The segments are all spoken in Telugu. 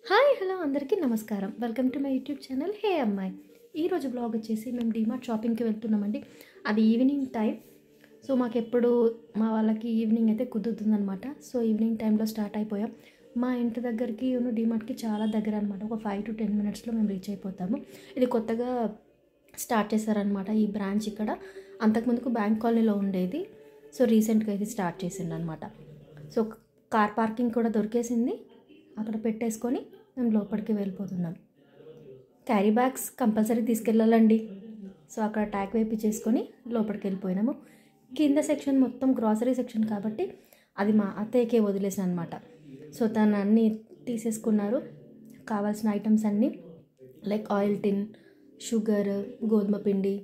హాయ్ హలో అందరికీ నమస్కారం. Welcome to my YouTube channel హే అమ్మాయి. ఈరోజు బ్లాగ్ వచ్చేసి మేము డీమార్ట్ షాపింగ్కి వెళ్తున్నామండి. అది ఈవినింగ్ టైం. సో మాకెప్పుడు మా వాళ్ళకి ఈవినింగ్ అయితే కుదురుతుందనమాట. సో ఈవినింగ్ టైంలో స్టార్ట్ అయిపోయాం. మా ఇంటి దగ్గరికి డీమార్ట్కి చాలా దగ్గర అనమాట. ఒక 5 to 10 minutesలో మేము రీచ్ అయిపోతాము. ఇది కొత్తగా స్టార్ట్ చేశారనమాట ఈ బ్రాంచ్ ఇక్కడ. అంతకుముందుకు బ్యాంక్ కాలనీలో ఉండేది. సో రీసెంట్గా ఇది స్టార్ట్ చేసిండు అనమాట. సో కార్ పార్కింగ్ కూడా దొరికేసింది. అక్కడ పెట్టేసుకొని మేము లోపలికి వెళ్ళిపోతున్నాం. క్యారీ బ్యాగ్స్ కంపల్సరీ తీసుకెళ్ళాలండి. సో అక్కడ ట్యాగ్ వేయించేసుకొని లోపలికి వెళ్ళిపోయినాము. కింద సెక్షన్ మొత్తం గ్రాసరీ సెక్షన్ కాబట్టి అది మా అత్తయ్యకే వదిలేసాను అనమాట. సో తను అన్నీ తీసేసుకున్నారు. కావాల్సిన ఐటమ్స్ అన్నీ లైక్ ఆయిల్ టిన్, షుగర్, గోధుమ పిండి,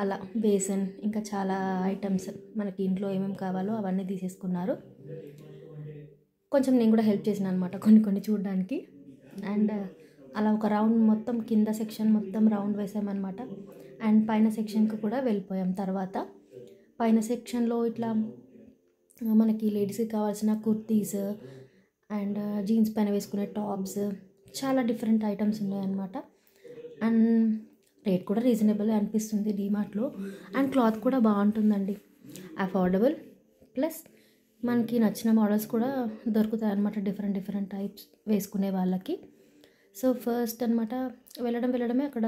అలా బేసన్, ఇంకా చాలా ఐటమ్స్ మనకి ఇంట్లో ఏమేమి కావాలో అవన్నీ తీసేసుకున్నారు. కొంచెం నేను కూడా హెల్ప్ చేసిన అనమాట కొన్ని చూడడానికి. అండ్ అలా ఒక రౌండ్ మొత్తం కింద సెక్షన్ మొత్తం రౌండ్ వేసామన్నమాట. అండ్ పైన సెక్షన్కి కూడా వెళ్ళిపోయాం. తర్వాత పైన సెక్షన్లో ఇట్లా మనకి లేడీస్కి కావాల్సిన కుర్తీస్ అండ్ జీన్స్ పైన వేసుకునే టాప్స్, చాలా డిఫరెంట్ ఐటమ్స్ ఉన్నాయన్నమాట. అండ్ రేట్ కూడా రీజనబుల్ అనిపిస్తుంది డీమార్ట్లో. అండ్ క్లాత్ కూడా బాగుంటుందండి, అఫోర్డబుల్, ప్లస్ మనకి నచ్చిన మోడల్స్ కూడా దొరుకుతాయి అన్నమాట, డిఫరెంట్ టైప్స్ వేసుకునే వాళ్ళకి. సో ఫస్ట్ అనమాట వెళ్ళడమే అక్కడ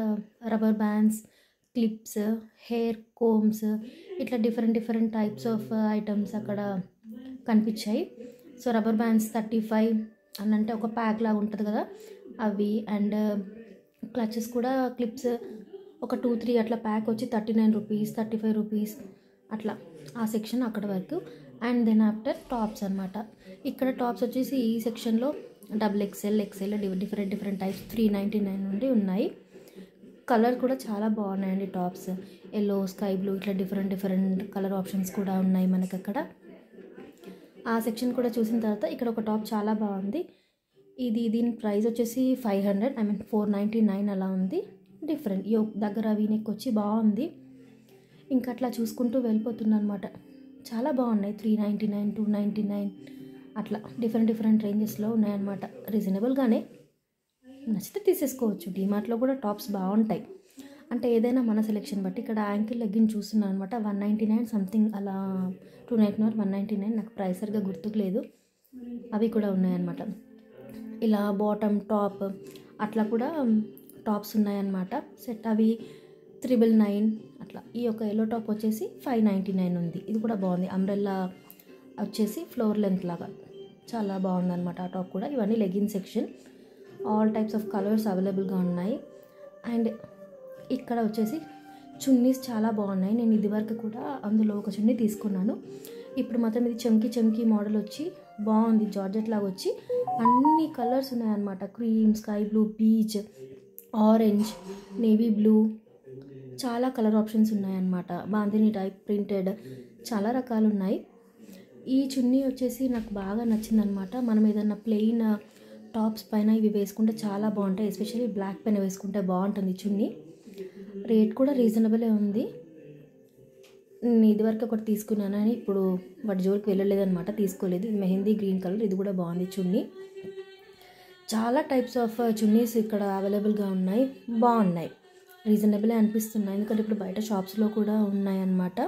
rubber bands, clips, hair combs, ఇట్లా డిఫరెంట్ టైప్స్ ఆఫ్ ఐటమ్స్ అక్కడ కనిపించాయి. సో రబ్బర్ బ్యాండ్స్ 35 అని అంటే ఒక ప్యాక్ లాగా ఉంటుంది కదా అవి. అండ్ క్లచెస్ కూడా క్లిప్స్ ఒక 2-3 అట్లా ప్యాక్ వచ్చి 39 రూపీస్, 35 రూపీస్ అట్లా ఆ సెక్షన్ అక్కడ వరకు. అండ్ దెన్ ఆఫ్టర్ టాప్స్ అనమాట. ఇక్కడ టాప్స్ వచ్చేసి ఈ సెక్షన్లో XXL, XL డిఫరెంట్ టైప్స్ 399 నుండి ఉన్నాయి. కలర్ కూడా చాలా బాగున్నాయండి టాప్స్. ఎల్లో, స్కై బ్లూ, ఇట్లా డిఫరెంట్ కలర్ ఆప్షన్స్ కూడా ఉన్నాయి మనకి అక్కడ. ఆ సెక్షన్ కూడా చూసిన తర్వాత ఇక్కడ ఒక టాప్ చాలా బాగుంది. దీని ప్రైస్ వచ్చేసి 499 అలా ఉంది. డిఫరెంట్ దగ్గర వీనెక్ వచ్చి బాగుంది. ఇంకా అట్లా చూసుకుంటూ వెళ్ళిపోతున్నా అనమాట. చాలా బాగున్నాయి. 399, 299 అట్లా డిఫరెంట్ రేంజెస్లో ఉన్నాయన్నమాట. రీజనబుల్గానే, నచ్చితే తీసేసుకోవచ్చు. డీమార్ట్లో కూడా టాప్స్ బాగుంటాయి, అంటే ఏదైనా మన సెలెక్షన్ బట్టి. ఇక్కడ యాంకిల్ లెగ్గిన్ చూస్తున్నాను అనమాట. 199 సంథింగ్ అలా, 299 or 199, నాకు ప్రైస్ సరిగా గుర్తుకు లేదు. అవి కూడా ఉన్నాయన్నమాట. ఇలా బాటమ్ టాప్ అట్లా కూడా టాప్స్ ఉన్నాయన్నమాట సెట్. అవి 999 అట్లా. ఈ యొక్క ఎల్లో టాప్ వచ్చేసి 599 ఉంది. ఇది కూడా బాగుంది. అంబ్రెల్లా వచ్చేసి ఫ్లోర్ లెంత్ లాగా చాలా బాగుందన్నమాట ఆ టాప్ కూడా. ఇవన్నీ legging section. All types of colours అవైలబుల్గా ఉన్నాయి. అండ్ ఇక్కడ వచ్చేసి చున్నీస్ చాలా బాగున్నాయి. నేను ఇదివరకు కూడా అందులో ఒక చున్నీ తీసుకున్నాను. ఇప్పుడు మాత్రం ఇది చమ్కీ మోడల్ వచ్చి బాగుంది. జార్జెట్ లాగా వచ్చి అన్ని కలర్స్ ఉన్నాయన్నమాట. Cream, sky blue, peach, orange, navy blue, చాలా కలర్ ఆప్షన్స్ ఉన్నాయన్నమాట. బాందిని టైప్, ప్రింటెడ్, చాలా రకాలు ఉన్నాయి. ఈ చున్నీ వచ్చేసి నాకు బాగా నచ్చిందనమాట. మనం ఏదన్నా ప్లెయిన్ టాప్స్ పైన ఇవి వేసుకుంటే చాలా బాగుంటాయి. ఎస్పెషల్లీ బ్లాక్ పైన వేసుకుంటే బాగుంటుంది చున్నీ. రేట్ కూడా రీజనబులే ఉంది. నేను ఇదివరకు ఒకటి తీసుకున్నాను అని ఇప్పుడు వాటి జోలికి వెళ్ళలేదన్నమాట, తీసుకోలేదు. ఇది మెహందీ గ్రీన్ కలర్, ఇది కూడా బాగుంది చున్నీ. చాలా టైప్స్ ఆఫ్ చున్నీస్ ఇక్కడ అవైలబుల్గా ఉన్నాయి, బాగున్నాయి, రీజనబులే అనిపిస్తున్నాయి. ఎందుకంటే ఇప్పుడు బయట షాప్స్లో కూడా ఉన్నాయన్నమాట.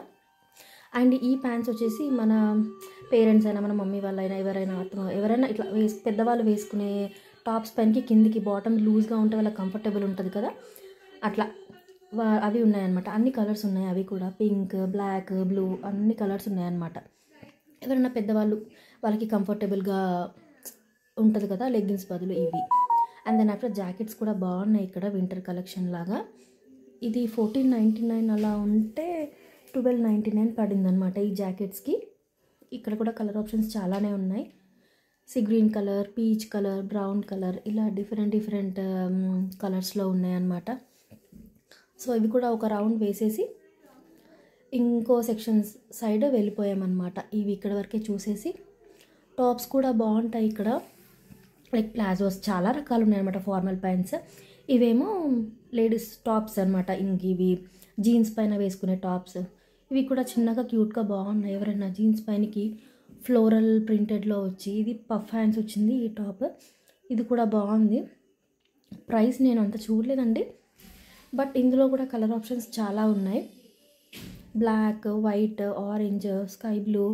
అండ్ ఈ ప్యాంట్స్ వచ్చేసి మన పేరెంట్స్ అయినా, మన మమ్మీ వాళ్ళైనా, ఎవరైనా ఇట్లా పెద్దవాళ్ళు వేసుకునే టాప్స్ పైనకి కిందికి బాటమ్ లూజ్గా ఉంటే వాళ్ళకి కంఫర్టబుల్ ఉంటుంది కదా, అట్లా అవి ఉన్నాయన్నమాట. అన్ని కలర్స్ ఉన్నాయి. అవి కూడా పింక్, బ్లాక్, బ్లూ, అన్ని కలర్స్ ఉన్నాయన్నమాట. ఎవరైనా పెద్దవాళ్ళు వాళ్ళకి కంఫర్టబుల్గా ఉంటుంది కదా లెగ్గిన్స్ బదులు ఇవి. అండ్ దెన్ ఆఫ్టర్ జాకెట్స్ కూడా బాగున్నాయి ఇక్కడ, వింటర్ కలెక్షన్ లాగా. ఇది 1499 అలా ఉంటే 1299 పడిందనమాట ఈ జాకెట్స్కి. ఇక్కడ కూడా కలర్ ఆప్షన్స్ చాలానే ఉన్నాయి. Green colour, peach colour, brown colour, ఇలా డిఫరెంట్ కలర్స్లో ఉన్నాయన్నమాట. సో ఇవి కూడా ఒక రౌండ్ వేసేసి ఇంకో సెక్షన్స్ సైడ్ వెళ్ళిపోయామన్నమాట. ఇవి ఇక్కడ వరకే చూసేసి. టాప్స్ కూడా బాగుంటాయి ఇక్కడ, లైక్ ప్లాజోస్, చాలా రకాలు ఉన్నాయన్నమాట. ఫార్మల్ ప్యాంట్స్, ఇవేమో లేడీస్ టాప్స్ అనమాట. ఇంక ఇవి జీన్స్ పైన వేసుకునే టాప్స్. ఇవి కూడా చిన్నగా క్యూట్గా బాగున్నాయి. ఎవరైనా జీన్స్ పైనకి ఫ్లోరల్ ప్రింటెడ్లో వచ్చి, ఇది పఫ్ హ్యాండ్స్ వచ్చింది ఈ టాప్. ఇది కూడా బాగుంది. ప్రైస్ నేను అంత చూడలేదండి, బట్ ఇందులో కూడా కలర్ ఆప్షన్స్ చాలా ఉన్నాయి. Black, white, orange, sky blue,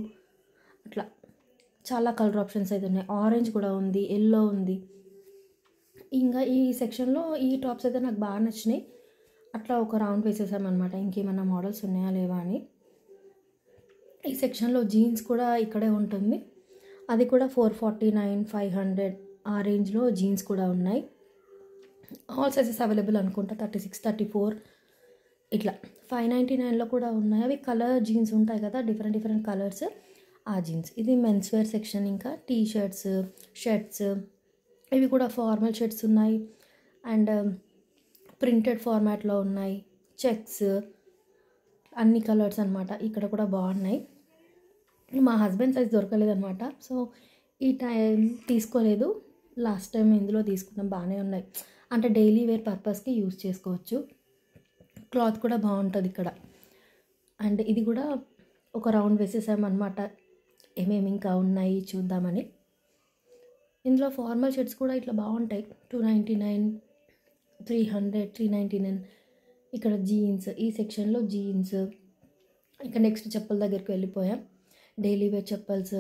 అట్లా చాలా కలర్ ఆప్షన్స్ అయితే ఉన్నాయి. ఆరెంజ్ కూడా ఉంది, ఎల్లో ఉంది. ఇంకా ఈ సెక్షన్లో ఈ టాప్స్ అయితే నాకు బాగా నచ్చినాయి. అట్లా ఒక రౌండ్ వేసేసామన్నమాట, ఇంకేమన్నా మోడల్స్ ఉన్నాయా లేవా అని. ఈ సెక్షన్లో జీన్స్ కూడా ఇక్కడే ఉంటుంది. అది కూడా 449, 500 ఆ రేంజ్లో జీన్స్ కూడా ఉన్నాయి. ఆల్ సైజెస్ అవైలబుల్ అనుకుంటా, 36, 34 ఇట్లా 599లో కూడా ఉన్నాయి. అవి కలర్ జీన్స్ ఉంటాయి కదా, డిఫరెంట్ డిఫరెంట్ కలర్స్, ఆ జీన్స్. ఇది మెన్స్ వేర్ సెక్షన్. ఇంకా టీ షర్ట్స్, షర్ట్స్, ఇవి కూడా ఫార్మల్ షర్ట్స్ ఉన్నాయి. అండ్ ప్రింటెడ్ ఫార్మాట్లో ఉన్నాయి. చెక్స్, అన్ని కలర్స్ అనమాట. ఇక్కడ కూడా బాగున్నాయి. మా హస్బెండ్ సైజ్ దొరకలేదన్నమాట, సో ఈ టైం తీసుకోలేదు. లాస్ట్ టైం ఇందులో తీసుకున్నాం, బాగానే ఉన్నాయి. అంటే డైలీ వేర్ పర్పస్కి యూజ్ చేసుకోవచ్చు. క్లాత్ కూడా బాగుంటుంది ఇక్కడ. అండ్ ఇది కూడా ఒక రౌండ్ వేసేసామన్నమాట, ఏమేమి ఇంకా ఉన్నాయి చూద్దామని. ఇందులో ఫార్మల్ షర్ట్స్ కూడా ఇట్లా బాగుంటాయి. 299, 300, 399. ఇక్కడ జీన్స్, ఈ సెక్షన్లో జీన్స్. ఇక నెక్స్ట్ చెప్పుల దగ్గరికి వెళ్ళిపోయాం. Daily wear chappals.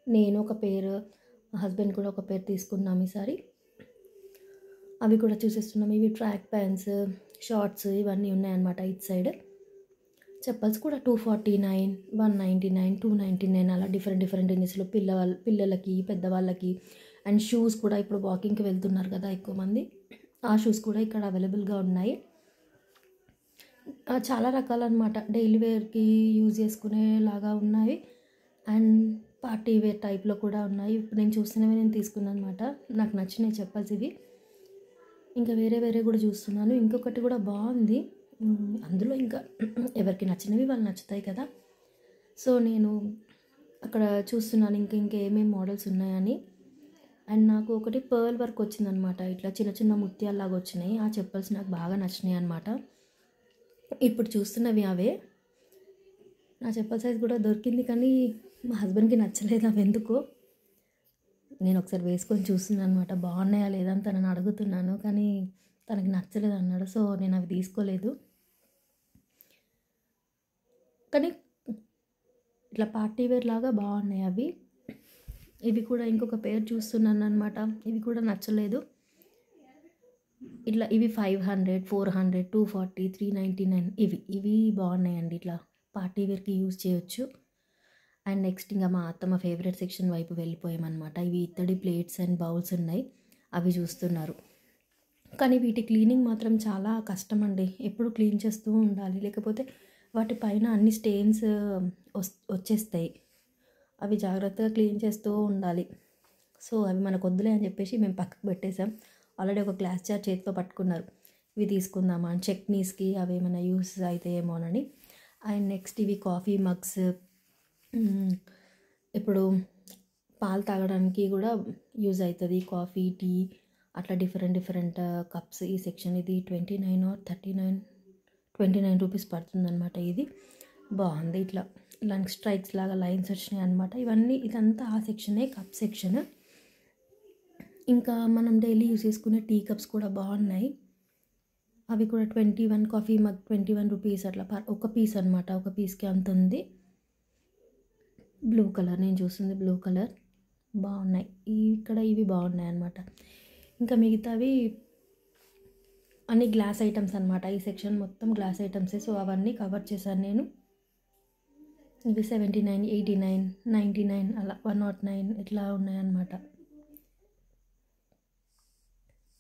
నేను ఒక పేరు, మా హస్బెండ్ కూడా ఒక పేరు తీసుకున్నాం ఈసారి. అవి కూడా చూసేస్తున్నాం. ఇవి ట్రాక్ ప్యాంట్స్, షార్ట్స్ ఇవన్నీ ఉన్నాయన్నమాట ఇటు సైడ్. చెప్పల్స్ కూడా 249, 199, 299 అలా డిఫరెంట్ డిఫరెంట్ రేంజెస్లో పిల్లలకి, పెద్దవాళ్ళకి. అండ్ షూస్ కూడా ఇప్పుడు వాకింగ్కి వెళ్తున్నారు కదా ఎక్కువ మంది, ఆ షూస్ కూడా ఇక్కడ అవైలబుల్గా ఉన్నాయి. చాలా రకాలన్నమాట. డైలీ వేర్కి యూజ్ చేసుకునేలాగా ఉన్నాయి, అండ్ పార్టీ వేర్ టైప్లో కూడా ఉన్నాయి. ఇప్పుడు నేను చూస్తున్నవి నేను తీసుకున్నాను అనమాట, నాకు నచ్చినాయి చెప్పల్స్ ఇవి. ఇంకా వేరే వేరే కూడా చూస్తున్నాను. ఇంకొకటి కూడా బాగుంది. అందులో ఇంకా ఎవరికి నచ్చినవి వాళ్ళు నచ్చుతాయి కదా, సో నేను అక్కడ చూస్తున్నాను ఇంకేమేమి మోడల్స్ ఉన్నాయని. అండ్ నాకు ఒకటి పర్ల్ వర్క్ వచ్చిందనమాట, ఇట్లా చిన్న చిన్న ముత్యాల్లాగా వచ్చినాయి. ఆ చెప్పల్స్ నాకు బాగా నచ్చినాయి అనమాట. ఇప్పుడు చూస్తున్నవి అవే. నా చెప్పల సైజ్ కూడా దొరికింది, కానీ మా హస్బెండ్కి నచ్చలేదు అవి ఎందుకో. నేను ఒకసారి వేసుకొని చూస్తున్నాను అనమాట, బాగున్నాయా లేదా అని తనని అడుగుతున్నాను, కానీ తనకి నచ్చలేదు అన్నాడు, సో నేను అవి తీసుకోలేదు. కానీ ఇట్లా పార్టీ వేర్ లాగా బాగున్నాయి అవి. ఇవి కూడా ఇంకొక పేరు చూస్తున్నాను అనమాట, ఇవి కూడా నచ్చలేదు. ఇట్లా ఇవి 500, 400, 240, 399 ఇవి బాగున్నాయండి. ఇట్లా పార్టీ వేర్కి యూజ్ చేయొచ్చు. అండ్ నెక్స్ట్ ఇంకా మా అత్తమ్మ ఫేవరెట్ సెక్షన్ వైపు వెళ్ళిపోయామన్నమాట. ఇవి ఇత్తడి ప్లేట్స్ అండ్ బౌల్స్ ఉన్నాయి, అవి చూస్తున్నారు. కానీ వీటి క్లీనింగ్ మాత్రం చాలా కష్టం అండి, ఎప్పుడు క్లీన్ చేస్తూ ఉండాలి, లేకపోతే వాటి పైన అన్ని స్టెయిన్స్ వచ్చేస్తాయి. అవి జాగ్రత్తగా క్లీన్ చేస్తూ ఉండాలి. సో అవి మనకు వద్దులే అని చెప్పేసి మేము పక్కకు పెట్టేసాం. ఆల్రెడీ ఒక గ్లాస్ జార్ చేతితో పట్టుకున్నారు, ఇవి తీసుకుందామా అని, చట్నీస్కి అవి ఏమైనా యూస్ అవుతాయేమోనని. అండ్ నెక్స్ట్ ఇవి కాఫీ మగ్స్, ఇప్పుడు పాలు తాగడానికి కూడా యూజ్ అవుతుంది, కాఫీ, టీ, అట్లా డిఫరెంట్ డిఫరెంట్ కప్స్. ఈ సెక్షన్ ఇది 29 or 39, 29 రూపీస్ పడుతుందన్నమాట. ఇది బాగుంది. ఇట్లా ఇలాంటి స్ట్రైక్స్ లాగా లైన్స్ వచ్చినాయి అనమాట. ఇదంతా ఆ సెక్షనే, కప్ సెక్షన్. ఇంకా మనం డైలీ యూజ్ చేసుకునే టీ కప్స్ కూడా బాగున్నాయి. అవి కూడా 21 కాఫీ మగ్ 21 రూపీస్ అట్లా ఒక పీస్ అనమాట, ఒక పీస్కి అంత ఉంది. బ్లూ కలర్ నేను చూస్తుంది, బ్లూ కలర్ బాగున్నాయి. ఇక్కడ ఇవి బాగున్నాయి అనమాట. ఇంకా మిగతావి అన్ని గ్లాస్ ఐటమ్స్ అనమాట. ఈ సెక్షన్ మొత్తం గ్లాస్ ఐటమ్సే, సో అవన్నీ కవర్ చేశాను నేను. ఇవి 79, 89, 99 అలా 109 ఇట్లా ఉన్నాయన్నమాట.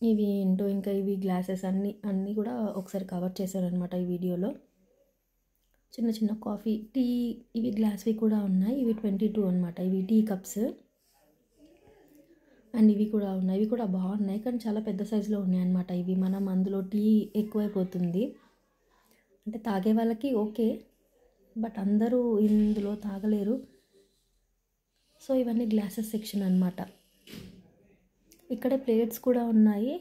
ఇవి ఏంటో ఇంకా ఇవి గ్లాసెస్ అన్నీ కూడా ఒకసారి కవర్ చేశారనమాట ఈ వీడియోలో. చిన్న చిన్న కాఫీ, టీ, ఇవి గ్లాస్వి కూడా ఉన్నాయి. ఇవి 22 అనమాట, ఇవి టీ కప్స్. అండ్ ఇవి కూడా ఉన్నాయి, ఇవి కూడా బాగున్నాయి, కానీ చాలా పెద్ద సైజులో ఉన్నాయి అనమాట. ఇవి మనం అందులో టీ ఎక్కువైపోతుంది, అంటే తాగే వాళ్ళకి ఓకే, బట్ అందరూ ఇందులో తాగలేరు. సో ఇవన్నీ గ్లాసెస్ సెక్షన్ అనమాట. ఇక్కడ ప్లేట్స్ కూడా ఉన్నాయి.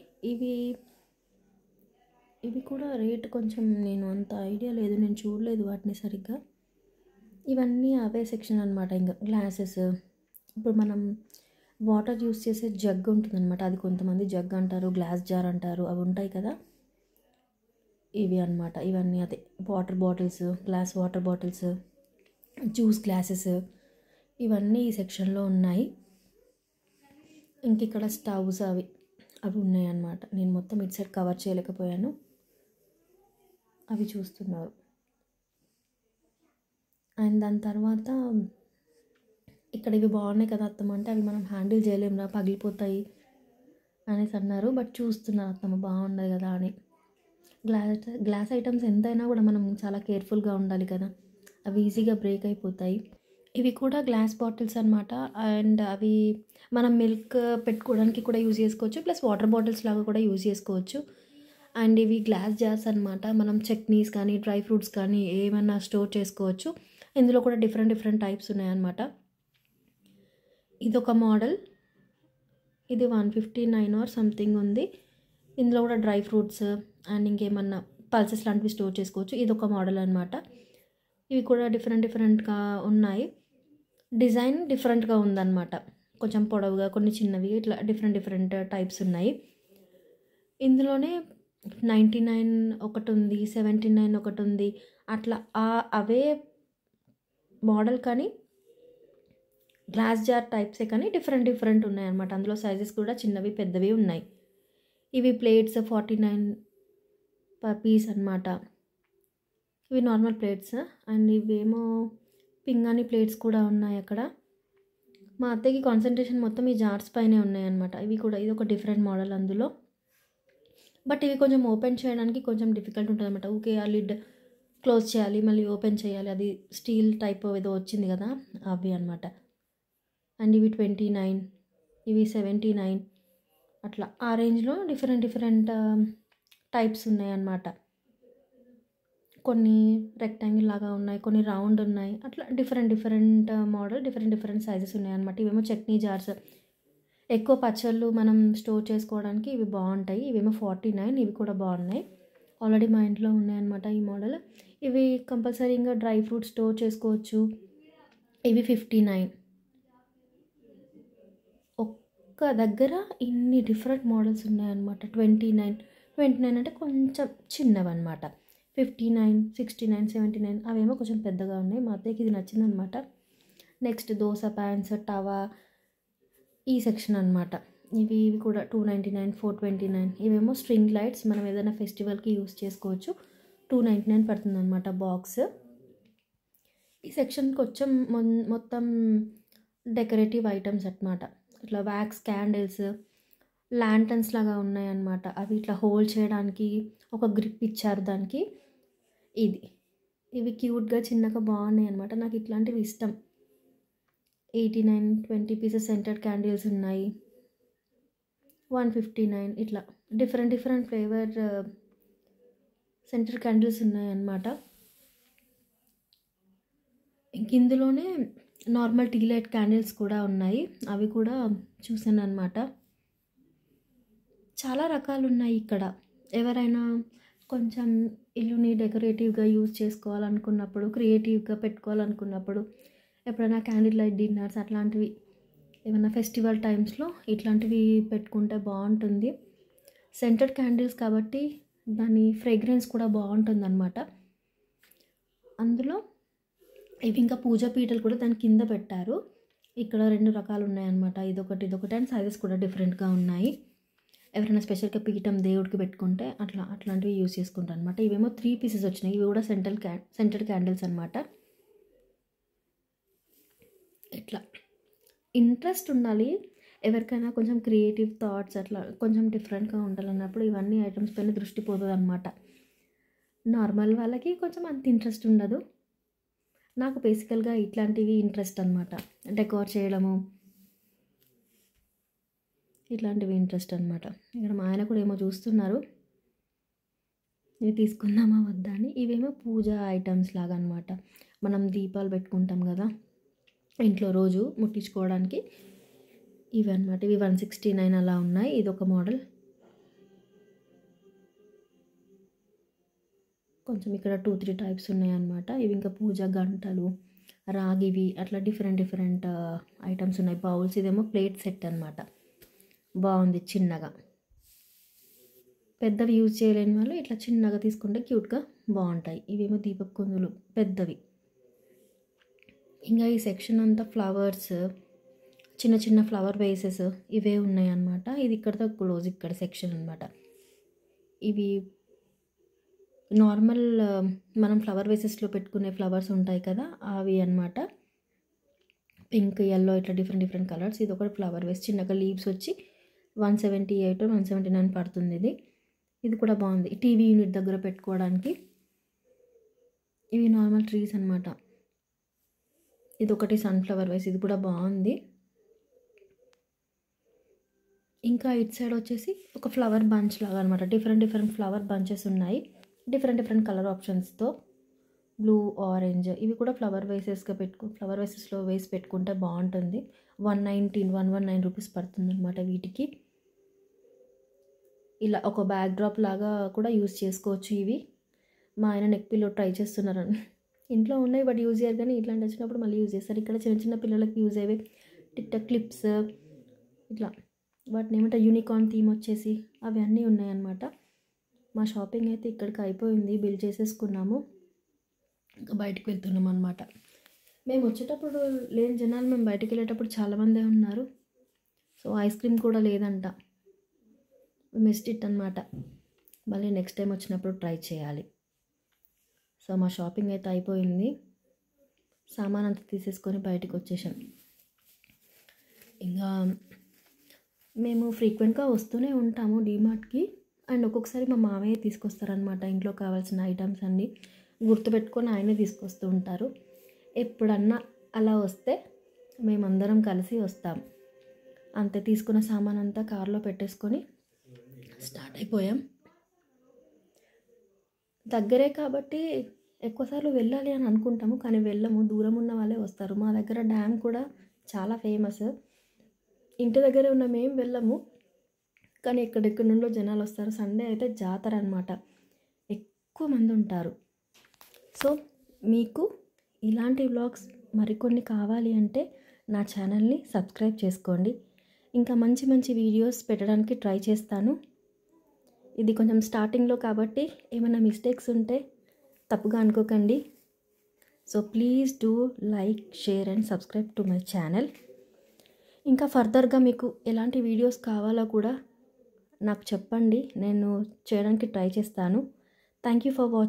ఇవి కూడా రేట్ కొంచెం నేను అంత ఐడియా లేదు, నేను చూడలేదు వాటిని సరిగ్గా. ఇవన్నీ అవే సెక్షన్ అనమాట. ఇంకా గ్లాసెస్, ఇప్పుడు మనం వాటర్ యూస్ చేసే జగ్ ఉంటుందన్నమాట. అది కొంతమంది జగ్ అంటారు, గ్లాస్ జార్ అంటారు, అవి ఉంటాయి కదా, ఇవి అన్నమాట. ఇవన్నీ అదే water bottles, glass water bottles, juice glasses, ఇవన్నీ ఈ సెక్షన్లో ఉన్నాయి. ఇంక ఇక్కడ స్టవ్స్ అవి అవి ఉన్నాయి అన్నమాట. నేను మొత్తం ఇటు సైడ్ కవర్ చేయలేకపోయాను, అవి చూస్తున్నారు. అండ్ దాని తర్వాత ఇక్కడ ఇవి బాగున్నాయి కదా అత్తమ్మ అంటే, అవి మనం హ్యాండిల్ చేయలేమురా, పగిలిపోతాయి అనేసి అన్నారు. బట్ చూస్తున్నారు అత్తమ్మ బాగున్నది కదా అని. గ్లాస్ ఐటమ్స్ ఎంతైనా కూడా మనం చాలా కేర్ఫుల్గా ఉండాలి కదా, అవి ఈజీగా బ్రేక్ అయిపోతాయి. ఇవి కూడా గ్లాస్ బాటిల్స్ అనమాట. అండ్ అవి మనం మిల్క్ పెట్టుకోవడానికి కూడా యూజ్ చేసుకోవచ్చు, ప్లస్ వాటర్ బాటిల్స్ లాగా కూడా యూజ్ చేసుకోవచ్చు. అండ్ ఇవి గ్లాస్ జార్స్ అనమాట. మనం చట్నీస్ కానీ, డ్రై ఫ్రూట్స్ కానీ ఏమైనా స్టోర్ చేసుకోవచ్చు. ఇందులో కూడా డిఫరెంట్ డిఫరెంట్ టైప్స్ ఉన్నాయన్నమాట. ఇదొక మోడల్, ఇది 159 ఆర్ సంథింగ్ ఉంది. ఇందులో కూడా డ్రై ఫ్రూట్స్ అండ్ ఇంకేమన్నా పల్సెస్ లాంటివి స్టోర్ చేసుకోవచ్చు. ఇదొక మోడల్ అనమాట. ఇవి కూడా డిఫరెంట్ డిఫరెంట్గా ఉన్నాయి. డిజైన్ డిఫరెంట్గా ఉందన్నమాట. కొంచెం పొడవుగా, కొన్ని చిన్నవి, ఇట్లా డిఫరెంట్ డిఫరెంట్ టైప్స్ ఉన్నాయి. ఇందులోనే 99 ఒకటి ఉంది, 79 ఒకటి ఉంది. అట్లా అవే మోడల్ కానీ గ్లాస్ జార్ టైప్సే కానీ డిఫరెంట్ డిఫరెంట్ ఉన్నాయన్నమాట. అందులో సైజెస్ కూడా చిన్నవి పెద్దవి ఉన్నాయి. ఇవి ప్లేట్స్ 49 పర్ పీస్ అనమాట. ఇవి నార్మల్ ప్లేట్స్. అండ్ ఇవేమో పింగాణి ప్లేట్స్ కూడా ఉన్నాయి అక్కడ. మా అత్తయ్యకి కాన్సన్ట్రేషన్ మొత్తం ఈ జార్స్ పైనే ఉన్నాయన్నమాట. ఇవి కూడా ఇది ఒక డిఫరెంట్ మోడల్ అందులో. బట్ ఇవి కొంచెం ఓపెన్ చేయడానికి కొంచెం డిఫికల్ట్ ఉంటుంది అనమాట. ఓకే, ఆ లిడ్ క్లోజ్ చేయాలి, మళ్ళీ ఓపెన్ చేయాలి, అది స్టీల్ టైప్ ఏదో వచ్చింది కదా, అవి అనమాట. అండ్ ఇవి 29, ఇవి 79, అట్లా ఆ రేంజ్లో డిఫరెంట్ డిఫరెంట్ టైప్స్ ఉన్నాయన్నమాట. కొన్ని రెక్టాంగిల్ లాగా ఉన్నాయి, కొన్ని రౌండ్ ఉన్నాయి, అట్లా different different model, different different sizes ఉన్నాయన్నమాట. ఇవేమో చట్నీ జార్స్, ఎక్కువ పచ్చళ్ళు మనం స్టోర్ చేసుకోవడానికి ఇవి బాగుంటాయి. ఇవేమో 49, ఇవి కూడా బాగున్నాయి. ఆల్రెడీ మా ఇంట్లో ఉన్నాయన్నమాట ఈ మోడల్. ఇవి కంపల్సరీగా డ్రై ఫ్రూట్ స్టోర్ చేసుకోవచ్చు. ఇవి 59. ఒక్క దగ్గర ఇన్ని డిఫరెంట్ మోడల్స్ ఉన్నాయన్నమాట. 29 అంటే కొంచెం చిన్నవన్నమాట. 59, 69, 79 అవేమో కొంచెం పెద్దగా ఉన్నాయి. మా అత్తయ్యకి ఇది నచ్చిందనమాట. నెక్స్ట్ దోశ ప్యాన్స్, తవా, ఈ సెక్షన్ అనమాట. ఇవి కూడా 299, 429. ఇవేమో స్ట్రింగ్ లైట్స్, మనం ఏదైనా ఫెస్టివల్కి యూస్ చేసుకోవచ్చు. 299 పడుతుంది అనమాట బాక్స్. ఈ సెక్షన్కి వచ్చాం మొత్తం డెకరేటివ్ ఐటమ్స్ అనమాట. ఇట్లా వ్యాక్స్ క్యాండిల్స్, ల్యాంటన్స్ లాగా ఉన్నాయన్నమాట. అవి ఇట్లా హోల్డ్ చేయడానికి ఒక గ్రిప్ ఇచ్చారు దానికి. ఇవి క్యూట్గా చిన్నగా బాగున్నాయి అనమాట. నాకు ఇట్లాంటివి ఇష్టం. 89, 20 పీసెస్ సెంటెడ్ క్యాండిల్స్ ఉన్నాయి. 159 ఇట్లా different different flavour scented candles ఉన్నాయన్నమాట. ఇంక ఇందులోనే నార్మల్ టీ లైట్ క్యాండిల్స్ కూడా ఉన్నాయి, అవి కూడా చూసాను అనమాట. చాలా రకాలు ఉన్నాయి ఇక్కడ. ఎవరైనా కొంచెం ఇల్లుని డెకరేటివ్గా యూజ్ చేసుకోవాలనుకున్నప్పుడు, క్రియేటివ్గా పెట్టుకోవాలనుకున్నప్పుడు, ఎప్పుడైనా క్యాండిల్ లైట్ డిన్నర్స్ అట్లాంటివి, ఏమైనా ఫెస్టివల్ టైమ్స్లో ఇట్లాంటివి పెట్టుకుంటే బాగుంటుంది. సెంటెడ్ క్యాండిల్స్ కాబట్టి దాని ఫ్రేగ్రెన్స్ కూడా బాగుంటుంది అనమాట. అందులో ఇవి ఇంకా పూజా పీటలు కూడా దాని కింద పెట్టారు. ఇక్కడ 2 రకాలు ఉన్నాయన్నమాట. ఇదొకటి అండ్ సైజెస్ కూడా డిఫరెంట్గా ఉన్నాయి. ఎవరైనా స్పెషల్గా పీఠం దేవుడికి పెట్టుకుంటే అట్లాంటివి యూజ్ చేసుకుంటారు అనమాట. ఇవేమో 3 పీసెస్ వచ్చినాయి. ఇవి కూడా సెంటెడ్ క్యాండిల్స్ అనమాట. ఇట్లా ఇంట్రెస్ట్ ఉండాలి ఎవరికైనా, కొంచెం క్రియేటివ్ థాట్స్ అట్లా కొంచెం డిఫరెంట్గా ఉండాలన్నప్పుడు ఇవన్నీ ఐటమ్స్ పైన దృష్టి పోతుంది అనమాట. నార్మల్ వాళ్ళకి కొంచెం అంత ఇంట్రెస్ట్ ఉండదు. నాకు బేసికల్గా ఇట్లాంటివి ఇంట్రెస్ట్ అనమాట. డెకోర్ చేయడము ఇట్లాంటివి ఇంట్రెస్ట్ అనమాట. ఇక్కడ మా ఆయన కూడా ఏమో చూస్తున్నారు, ఇవి తీసుకుందామా వద్దా అని. ఇవేమో పూజా ఐటమ్స్ లాగా అనమాట. మనం దీపాలు పెట్టుకుంటాం కదా ఇంట్లో రోజు ముట్టించుకోవడానికి, ఇవి అనమాట. ఇవి 169 అలా ఉన్నాయి. ఇదొక మోడల్. కొంచెం ఇక్కడ 2-3 టైప్స్ ఉన్నాయన్నమాట. ఇవి ఇంకా పూజ గంటలు, రాగివి అట్లా డిఫరెంట్ డిఫరెంట్ ఐటమ్స్ ఉన్నాయి. బౌల్స్, ఇదేమో ప్లేట్ సెట్ అనమాట. బాగుంది చిన్నగా. పెద్దవి యూజ్ చేయలేని వాళ్ళు ఇట్లా చిన్నగా తీసుకుంటే క్యూట్గా బాగుంటాయి. ఇవేమో దీపపు కుందులు పెద్దవి. ఇంకా ఈ సెక్షన్ అంతా ఫ్లవర్స్, చిన్న చిన్న ఫ్లవర్ వేసెస్ ఇవే ఉన్నాయి అన్నమాట. ఇది ఇక్కడతో క్లోజ్, ఇక్కడ సెక్షన్ అనమాట. ఇవి నార్మల్ మనం ఫ్లవర్ వేసెస్లో పెట్టుకునే ఫ్లవర్స్ ఉంటాయి కదా, అవి అన్నమాట. పింక్, ఎల్లో ఇట్లా డిఫరెంట్ డిఫరెంట్ కలర్స్. ఇది ఒకటి ఫ్లవర్ వేస్, చిన్నగా లీవ్స్ వచ్చి 178 179 పడుతుంది. ఇది కూడా బాగుంది, టీవీ యూనిట్ దగ్గర పెట్టుకోవడానికి. ఇవి నార్మల్ ట్రీస్ అనమాట. ఇది ఒకటి సన్ఫ్లవర్ వేస్, ఇది కూడా బాగుంది. ఇంకా ఇట్ సైడ్ వచ్చేసి ఒక ఫ్లవర్ బంచ్ లాగా అనమాట. డిఫరెంట్ డిఫరెంట్ ఫ్లవర్ బంచెస్ ఉన్నాయి, డిఫరెంట్ డిఫరెంట్ కలర్ ఆప్షన్స్తో. Blue, orange. ఇవి కూడా ఫ్లవర్ వేసెస్లో వేసి పెట్టుకుంటే బాగుంటుంది. 119 రూపీస్ పడుతుంది అనమాట వీటికి. ఇలా ఒక బ్యాక్ డ్రాప్ లాగా కూడా యూజ్ చేసుకోవచ్చు ఇవి. మా ఆయన నెక్ పిల్లో ట్రై చేస్తున్నారని. ఇంట్లో ఉన్నాయి బట్ యూజ్ చేయరు, కానీ ఇట్లాంటి వచ్చినప్పుడు మళ్ళీ యూజ్ చేస్తారు. ఇక్కడ చిన్న చిన్న పిల్లలకి యూజ్ అయ్యే టిక్ టాక్ క్లిప్స్, ఇట్లా వాటిని ఏమంటే యూనికార్న్ థీమ్ వచ్చేసి అవి అన్నీ ఉన్నాయన్నమాట. మా షాపింగ్ అయితే ఇక్కడికి అయిపోయింది, బిల్ చేసేసుకున్నాము. ఇంకా బయటకు వెళ్తున్నాం అనమాట. మేము వచ్చేటప్పుడు లేని జనాలు మేము బయటకు వెళ్ళేటప్పుడు చాలామందే ఉన్నారు. సో ఐస్ క్రీమ్ కూడా లేదంట, మిస్డ్ ఇట్ అనమాట. మళ్ళీ నెక్స్ట్ టైం వచ్చినప్పుడు ట్రై చేయాలి. సో మా షాపింగ్ అయితే అయిపోయింది, సామాన్ అంతా తీసేసుకొని బయటకు వచ్చేసాం. ఇంకా మేము ఫ్రీక్వెంట్గా వస్తూనే ఉంటాము డీమార్ట్కి. అండ్ ఒక్కొక్కసారి మా మామయ్య తీసుకొస్తారనమాట ఇంట్లో కావాల్సిన ఐటమ్స్ అన్నీ గుర్తుపెట్టుకొని ఆయనే తీసుకొస్తూ ఉంటారు. ఎప్పుడన్నా అలా వస్తే మేమందరం కలిసి వస్తాం. అంతే, తీసుకున్న సామాన్ అంతా కార్లో పెట్టేసుకొని స్టార్ట్ అయిపోయాం. దగ్గరే కాబట్టి ఎక్కువసార్లు వెళ్ళాలి అని అనుకుంటాము, కానీ వెళ్ళము. దూరం ఉన్న వాళ్ళే వస్తారు. మా దగ్గర డ్యామ్ కూడా చాలా ఫేమస్. ఇంటి దగ్గరే ఉన్న మేము వెళ్ళము, కానీ ఎక్కడెక్కడి నుండో జనాలు వస్తారు. సండే అయితే జాతర అనమాట, ఎక్కువ మంది ఉంటారు. సో మీకు ఇలాంటి వ్లాగ్స్ మరికొన్ని కావాలి అంటే నా ఛానల్ని సబ్స్క్రైబ్ చేసుకోండి. ఇంకా మంచి మంచి వీడియోస్ పెట్టడానికి ట్రై చేస్తాను. ఇది కొంచెం స్టార్టింగ్లో కాబట్టి ఏమైనా మిస్టేక్స్ ఉంటే తప్పుగా అనుకోకండి. So please do like, share and subscribe to my channel. ఇంకా ఫర్దర్గా మీకు ఎలాంటి వీడియోస్ కావాలో కూడా నాకు చెప్పండి, నేను చేయడానికి ట్రై చేస్తాను. Thank you for watching.